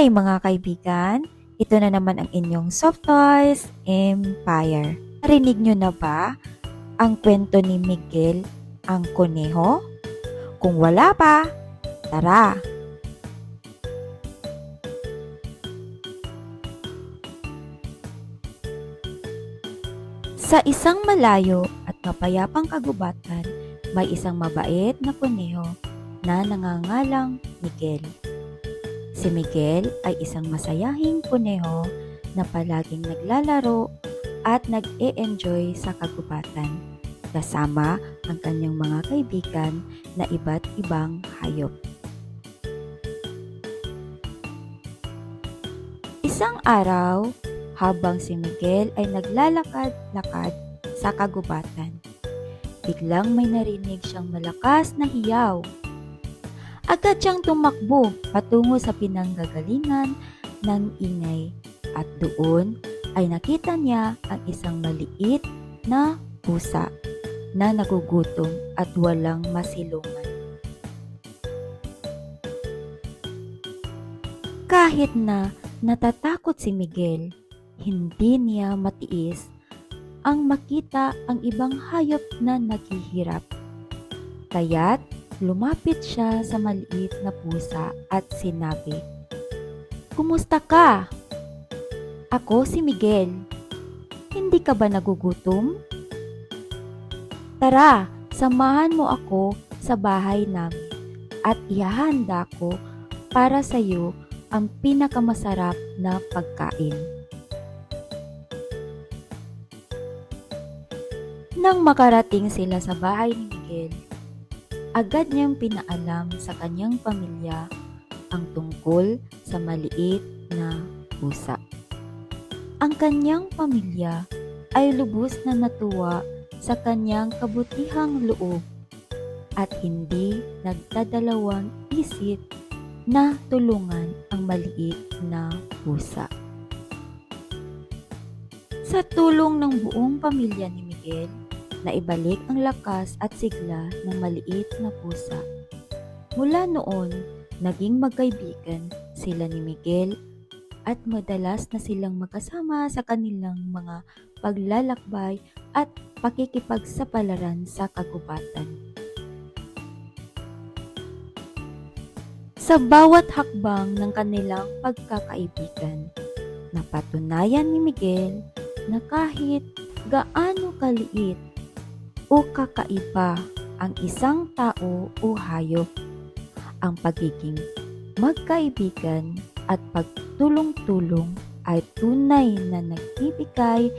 Hi mga kaibigan! Ito na naman ang inyong Soft Toys Empire. Narinig nyo na ba ang kwento ni Miguel ang kuneho? Kung wala pa, tara! Sa isang malayo at mapayapang kagubatan, may isang mabait na kuneho na nangangalang Miguel. Si Miguel ay isang masayahing kuneho na palaging naglalaro at nag-e-enjoy sa kagubatan kasama ang kanyang mga kaibigan na iba't ibang hayop. Isang araw, habang si Miguel ay naglalakad-lakad sa kagubatan, biglang may narinig siyang malakas na hiyaw. Agad siyang tumakbo patungo sa pinanggagalingan ng ingay at doon ay nakita niya ang isang maliit na pusa na nagugutom at walang masilungan. Kahit na natatakot si Miguel, hindi niya matiis ang makita ang ibang hayop na naghihirap. Kaya't lumapit siya sa maliit na pusa at sinabi, "Kumusta ka? Ako si Miguel. Hindi ka ba nagugutom? Tara, samahan mo ako sa bahay namin at ihahanda ko para sa iyo ang pinakamasarap na pagkain." Nang makarating sila sa bahay ni Miguel, agad niyang pinaalam sa kanyang pamilya ang tungkol sa maliit na pusa. Ang kanyang pamilya ay lubos na natuwa sa kanyang kabutihang loob at hindi nagdadalawang isip na tulungan ang maliit na pusa. Sa tulong ng buong pamilya ni Miguel, naibalik ang lakas at sigla ng maliit na pusa. Mula noon, naging magkaibigan sila ni Miguel at madalas na silang magkasama sa kanilang mga paglalakbay at pakikipagsapalaran sa kagubatan. Sa bawat hakbang ng kanilang pagkakaibigan, napatunayan ni Miguel na kahit gaano kaliit o kakaiba ang isang tao o hayop, ang pagiging magkaibigan at pagtulong-tulong ay tunay na nagbibigay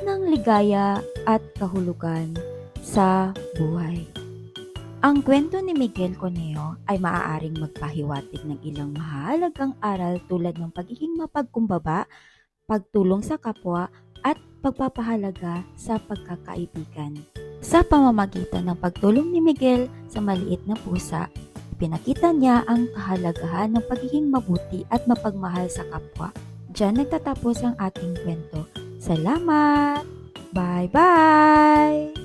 ng ligaya at kahulugan sa buhay. Ang kwento ni Miguel Conejo ay maaaring magpahiwatig ng ilang mahalagang aral tulad ng pagiging mapagkumbaba, pagtulong sa kapwa at pagpapahalaga sa pagkakaibigan. Sa pamamagitan ng pagtulong ni Miguel sa maliit na pusa, pinakita niya ang kahalagahan ng pagiging mabuti at mapagmahal sa kapwa. Diyan nagtatapos ang ating kwento. Salamat! Bye-bye!